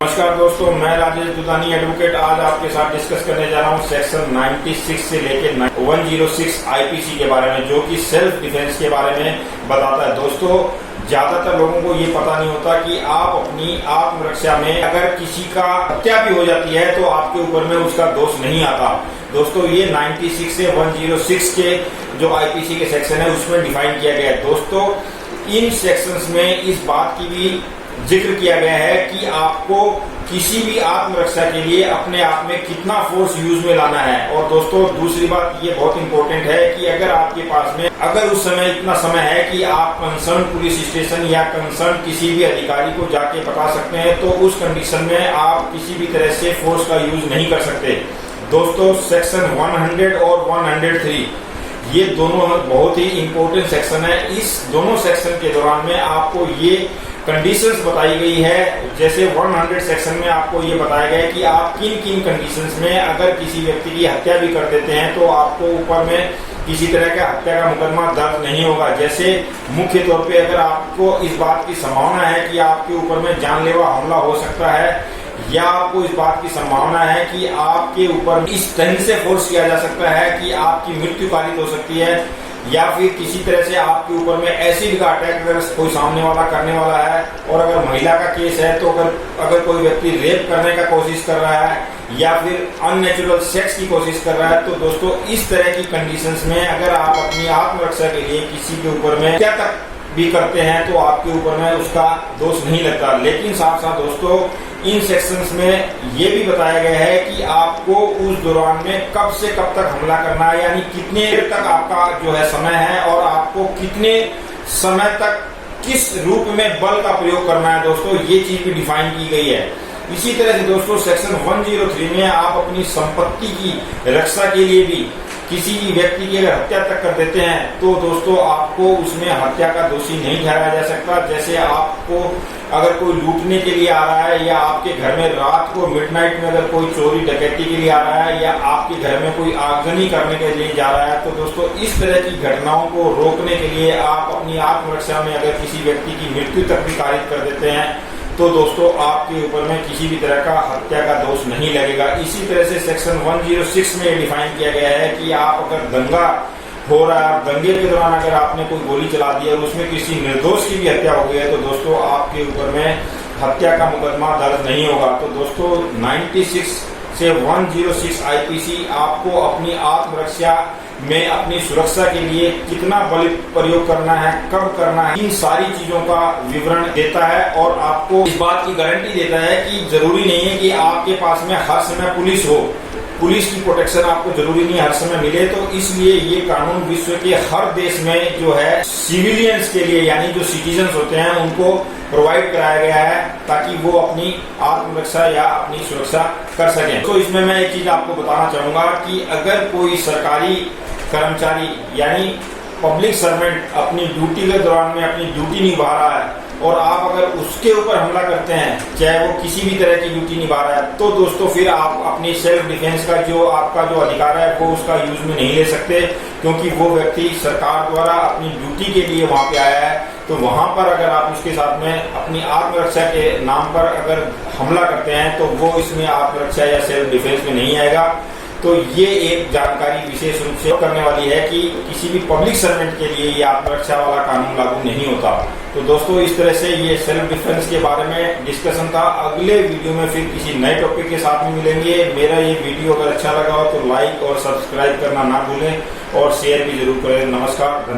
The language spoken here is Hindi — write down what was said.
नमस्कार दोस्तों, मैं राजेश दुधानी एडवोकेट आज आपके साथ डिस्कस करने जा रहा हूं सेक्शन 96 से लेके 106 आईपीसी के बारे में, जो कि सेल्फ डिफेंस के बारे में बताता है। दोस्तों, ज्यादातर लोगों को ये पता नहीं होता कि आप अपनी आत्मरक्षा में अगर किसी का हत्या भी हो जाती है तो आपके ऊपर में उसका दोष नहीं आता। दोस्तों, ये 96 से 106 के जो आईपीसी के सेक्शन है उसमें डिफाइन किया गया है। दोस्तों, इन सेक्शंस में इस बात की भी जिक्र किया गया है कि आपको किसी भी आत्मरक्षा के लिए अपने आप में कितना फोर्स यूज में लाना है। और दोस्तों, दूसरी बात ये बहुत इंपॉर्टेंट है कि अगर आपके पास में अगर उस समय इतना समय है कि आप कंसर्न पुलिस स्टेशन या कंसर्न किसी भी अधिकारी को जाके बता सकते हैं, तो उस कंडीशन में आप किसी भी तरह से फोर्स का यूज नहीं कर सकते। दोस्तों, सेक्शन 100 और 103 ये दोनों बहुत ही इंपॉर्टेंट सेक्शन है। इस दोनों सेक्शन के दौरान में आपको ये कंडीशंस बताई गई है। जैसे 100 सेक्शन में आपको ये बताया गया है कि आप किन किन कंडीशंस में अगर किसी व्यक्ति की हत्या भी कर देते हैं तो आपको ऊपर में किसी तरह का हत्या का मुकदमा दर्ज नहीं होगा। जैसे मुख्य तौर पे अगर आपको इस बात की संभावना है कि आपके ऊपर में जानलेवा हमला हो सकता है, या आपको इस बात की संभावना है कि आपके ऊपर इस तरह से फोर्स किया जा सकता है कि आपकी मृत्यु पारित हो सकती है, या फिर किसी तरह से आपके ऊपर में एसिड का अटैक अगर कोई सामने वाला करने वाला है, और अगर महिला का केस है तो अगर कोई व्यक्ति रेप करने का कोशिश कर रहा है या फिर अननेचुरल सेक्स की कोशिश कर रहा है, तो दोस्तों इस तरह की कंडीशंस में अगर आप अपनी आत्मरक्षा के लिए किसी के ऊपर में क्या तक भी करते हैं तो आपके ऊपर में उसका दोष नहीं लगता। लेकिन साथ साथ दोस्तों, इन सेक्शंस में ये भी बताया गया है कि आपको उस दौरान में कब से कब तक हमला करना है, यानी कितने देर तक आपका जो है समय है और आपको कितने समय तक किस रूप में बल का प्रयोग करना है। दोस्तों, ये चीज भी डिफाइन की गई है। इसी तरह से दोस्तों, सेक्शन 103 में आप अपनी संपत्ति की रक्षा के लिए भी किसी व्यक्ति की अगर हत्या तक कर देते हैं तो दोस्तों आपको उसमें हत्या का दोषी नहीं ठहराया जा सकता। जैसे आपको अगर कोई लूटने के लिए आ रहा है, या आपके घर में रात को मिडनाइट में अगर कोई चोरी डकैती के लिए आ रहा है, या आपके घर में कोई आगजनी करने के लिए जा रहा है, तो दोस्तों इस तरह की घटनाओं को रोकने के लिए आप अपनी आत्मरक्षा में अगर किसी व्यक्ति की मृत्यु तक भी कारित कर देते हैं तो दोस्तों आपके ऊपर में किसी भी तरह का हत्या का दोष नहीं लगेगा। इसी तरह से सेक्शन 106 में डिफाइन किया गया है कि आप अगर दंगा हो रहा है, दंगे के दौरान अगर आपने कोई गोली चला दी और उसमें किसी निर्दोष की भी हत्या हो गई है, तो दोस्तों आपके ऊपर में हत्या का मुकदमा दर्ज नहीं होगा। तो दोस्तों, 96 से 106 आईपीसी आपको अपनी आत्मरक्षा में अपनी सुरक्षा के लिए कितना बल प्रयोग करना है, कब करना है, इन सारी चीजों का विवरण देता है और आपको इस बात की गारंटी देता है कि जरूरी नहीं है कि आपके पास में हर समय पुलिस हो, पुलिस की प्रोटेक्शन आपको जरूरी नहीं हर समय मिले। तो इसलिए ये कानून विश्व के हर देश में जो है सिविलियंस के लिए, यानी जो सिटीजन्स होते हैं, उनको प्रोवाइड कराया गया है ताकि वो अपनी आत्मरक्षा या अपनी सुरक्षा कर सकें। तो इसमें मैं एक चीज आपको बताना चाहूंगा कि अगर कोई सरकारी कर्मचारी यानी पब्लिक सर्वेंट अपनी ड्यूटी के दौरान में अपनी ड्यूटी निभा रहा है और आप अगर उसके ऊपर हमला करते हैं, चाहे वो किसी भी तरह की ड्यूटी निभा रहा है, तो दोस्तों फिर आप अपनी सेल्फ डिफेंस का जो आपका जो अधिकार है वो उसका यूज में नहीं ले सकते, क्योंकि वो व्यक्ति सरकार द्वारा अपनी ड्यूटी के लिए वहां पे आया है। तो वहां पर अगर आप उसके साथ में अपनी आत्मरक्षा के नाम पर अगर हमला करते हैं तो वो इसमें आत्मरक्षा या सेल्फ डिफेंस में नहीं आएगा। तो ये एक जानकारी विशेष रूप से करने वाली है कि किसी भी पब्लिक सर्वेंट के लिए ये आत्मरक्षा वाला कानून लागू नहीं होता। तो दोस्तों, इस तरह से ये सेल्फ डिफेंस के बारे में डिस्कशन था। अगले वीडियो में फिर किसी नए टॉपिक के साथ में मिलेंगे। मेरा ये वीडियो अगर अच्छा लगा हो तो लाइक और सब्सक्राइब करना ना भूलें और शेयर भी जरूर करें। नमस्कार।